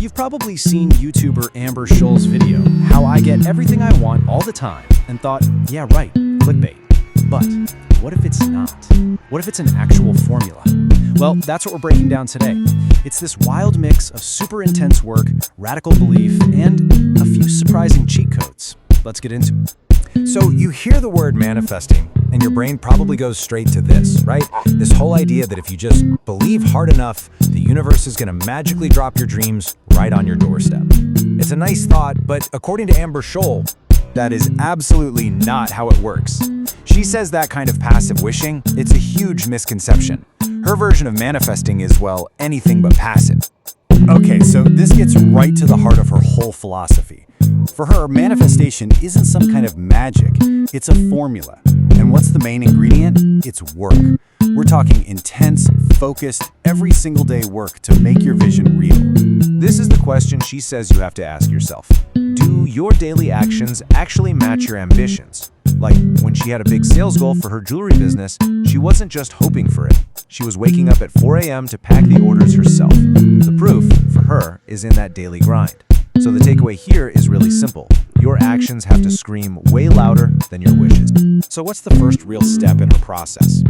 You've probably seen YouTuber Amber Scholl's video, How I Get Everything I Want All the Time, and thought, yeah right, clickbait. But what if it's not? What if it's an actual formula? Well, that's what we're breaking down today. It's this wild mix of super intense work, radical belief, and a few surprising cheat codes. Let's get into it. So you hear the word manifesting, and your brain probably goes straight to this, right? This whole idea that if you just believe hard enough, the universe is going to magically drop your dreams right on your doorstep. It's a nice thought, but according to Amber Scholl, that is absolutely not how it works. She says that kind of passive wishing, it's a huge misconception. Her version of manifesting is, well, anything but passive. Okay, so this gets right to the heart of her whole philosophy. For her, manifestation isn't some kind of magic, it's a formula. And what's the main ingredient? It's work. We're talking intense, focused, every single day work to make your vision real. This is the question she says you have to ask yourself. Do your daily actions actually match your ambitions? Like when she had a big sales goal for her jewelry business, she wasn't just hoping for it. She was waking up at 4 a.m. to pack the orders herself. The proof, for her, is in that daily grind. So the takeaway here is really simple. Your actions have to scream way louder than your wishes. So what's the first real step in her process?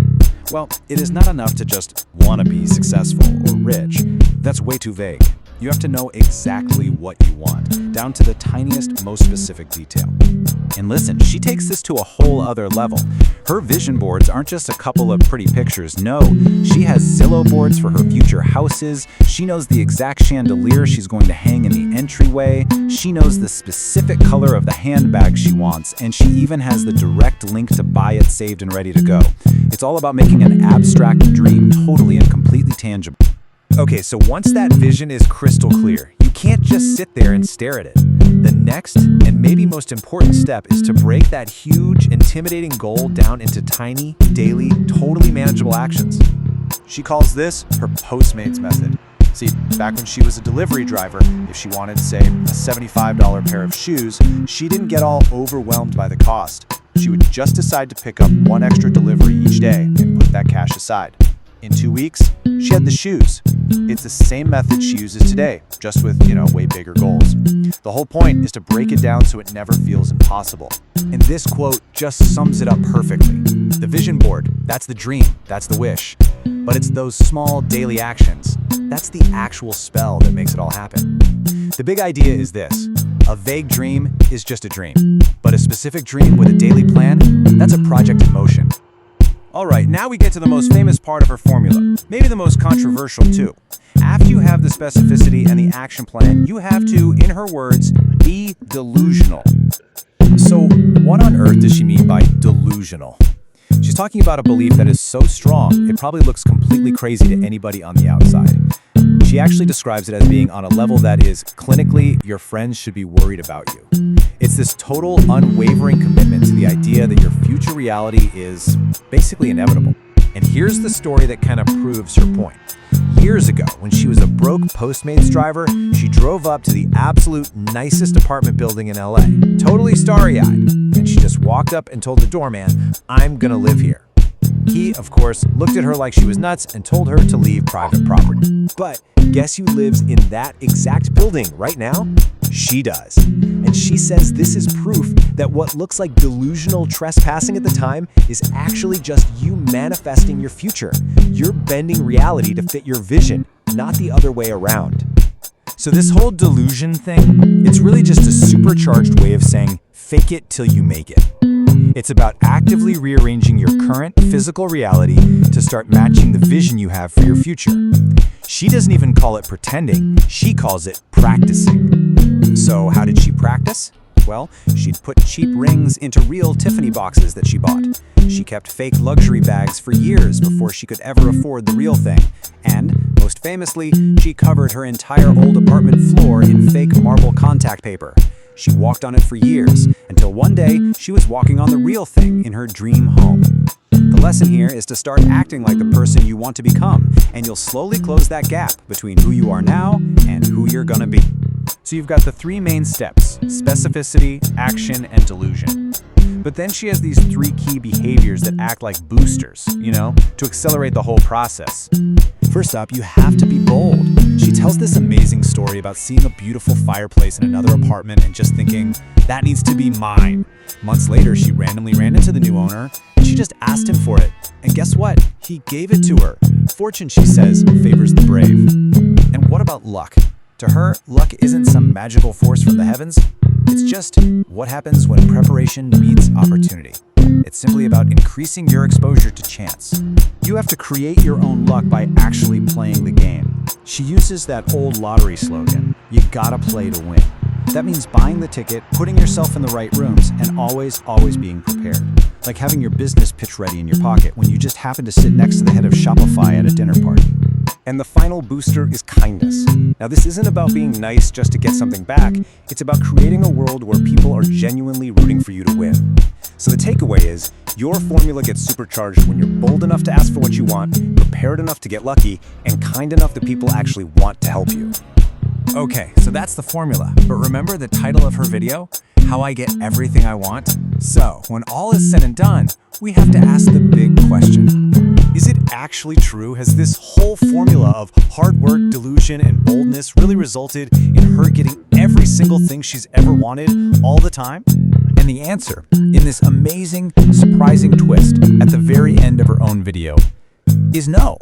Well, it is not enough to just want to be successful or rich. That's way too vague. You have to know exactly what you want, down to the tiniest, most specific detail. And listen, she takes this to a whole other level. Her vision boards aren't just a couple of pretty pictures. No, she has Zillow boards for her future houses. She knows the exact chandelier she's going to hang in the entryway. She knows the specific color of the handbag she wants, and she even has the direct link to buy it saved and ready to go. It's all about making an abstract dream totally and completely tangible. Okay, so once that vision is crystal clear, you can't just sit there and stare at it. The next, and maybe most important step, is to break that huge, intimidating goal down into tiny, daily, totally manageable actions. She calls this her Postmates method. See, back when she was a delivery driver, if she wanted, say, a $75 pair of shoes, she didn't get all overwhelmed by the cost. She would just decide to pick up one extra delivery each day and put that cash aside. In 2 weeks, she had the shoes. It's the same method she uses today, just with, way bigger goals. The whole point is to break it down so it never feels impossible. And this quote just sums it up perfectly. The vision board, that's the dream, that's the wish. But it's those small daily actions, that's the actual spell that makes it all happen. The big idea is this. A vague dream is just a dream. But a specific dream with a daily plan, that's a project in motion. All right, now we get to the most famous part of her formula, maybe the most controversial too. After you have the specificity and the action plan, you have to, in her words, be delusional. So what on earth does she mean by delusional? She's talking about a belief that is so strong, it probably looks completely crazy to anybody on the outside. She actually describes it as being on a level that is, clinically, your friends should be worried about you. It's this total, unwavering commitment to the idea that your future reality is basically inevitable. And here's the story that kind of proves her point. Years ago, when she was a broke Postmates driver, she drove up to the absolute nicest apartment building in LA, totally starry-eyed, and she just walked up and told the doorman, "I'm gonna live here." He, of course, looked at her like she was nuts and told her to leave private property. But guess who lives in that exact building right now? She does. And she says this is proof that what looks like delusional trespassing at the time is actually just you manifesting your future. You're bending reality to fit your vision, not the other way around. So this whole delusion thing, it's really just a supercharged way of saying fake it till you make it. It's about actively rearranging your current physical reality to start matching the vision you have for your future. She doesn't even call it pretending, she calls it practicing. So how did she practice? Well, she'd put cheap rings into real Tiffany boxes that she bought. She kept fake luxury bags for years before she could ever afford the real thing. And, most famously, she covered her entire old apartment floor in fake marble contact paper. She walked on it for years, until one day she was walking on the real thing in her dream home. The lesson here is to start acting like the person you want to become, and you'll slowly close that gap between who you are now and who you're gonna be. So you've got the three main steps: specificity, action, and delusion. But then she has these three key behaviors that act like boosters, to accelerate the whole process. First up, you have to be bold. She tells this amazing story about seeing a beautiful fireplace in another apartment and just thinking, that needs to be mine. Months later, she randomly ran into the new owner and she just asked him for it. And guess what? He gave it to her. Fortune, she says, favors the brave. And what about luck? To her, luck isn't some magical force from the heavens. It's just what happens when preparation meets opportunity. It's simply about increasing your exposure to chance. You have to create your own luck by actually playing the game. She uses that old lottery slogan, you gotta play to win. That means buying the ticket, putting yourself in the right rooms, and always being prepared. Like having your business pitch ready in your pocket when you just happen to sit next to the head of Shopify at a dinner party. And the final booster is kindness. Now, this isn't about being nice just to get something back. It's about creating a world where people are genuinely rooting for you to win. So the takeaway is, your formula gets supercharged when you're bold enough to ask for what you want, prepared enough to get lucky, and kind enough that people actually want to help you. Okay, so that's the formula. But remember the title of her video? How I Get Everything I Want? So, when all is said and done, we have to ask the big question. Is it actually true? Has this whole formula of hard work, delusion, and boldness really resulted in her getting every single thing she's ever wanted all the time? And the answer, in this amazing, surprising twist at the very end of her own video, is no.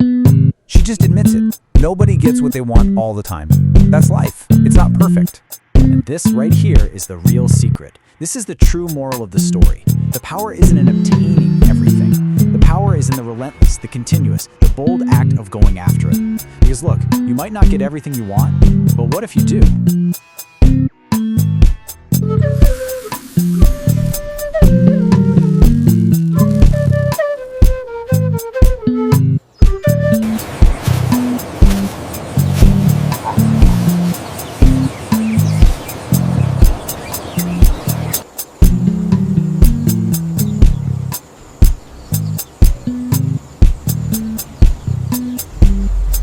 She just admits it. Nobody gets what they want all the time. That's life. It's not perfect. And this right here is the real secret. This is the true moral of the story. The power isn't in obtaining everything. The power is in the relentless, the continuous, the bold act of going after it. Because look, you might not get everything you want, but what if you do?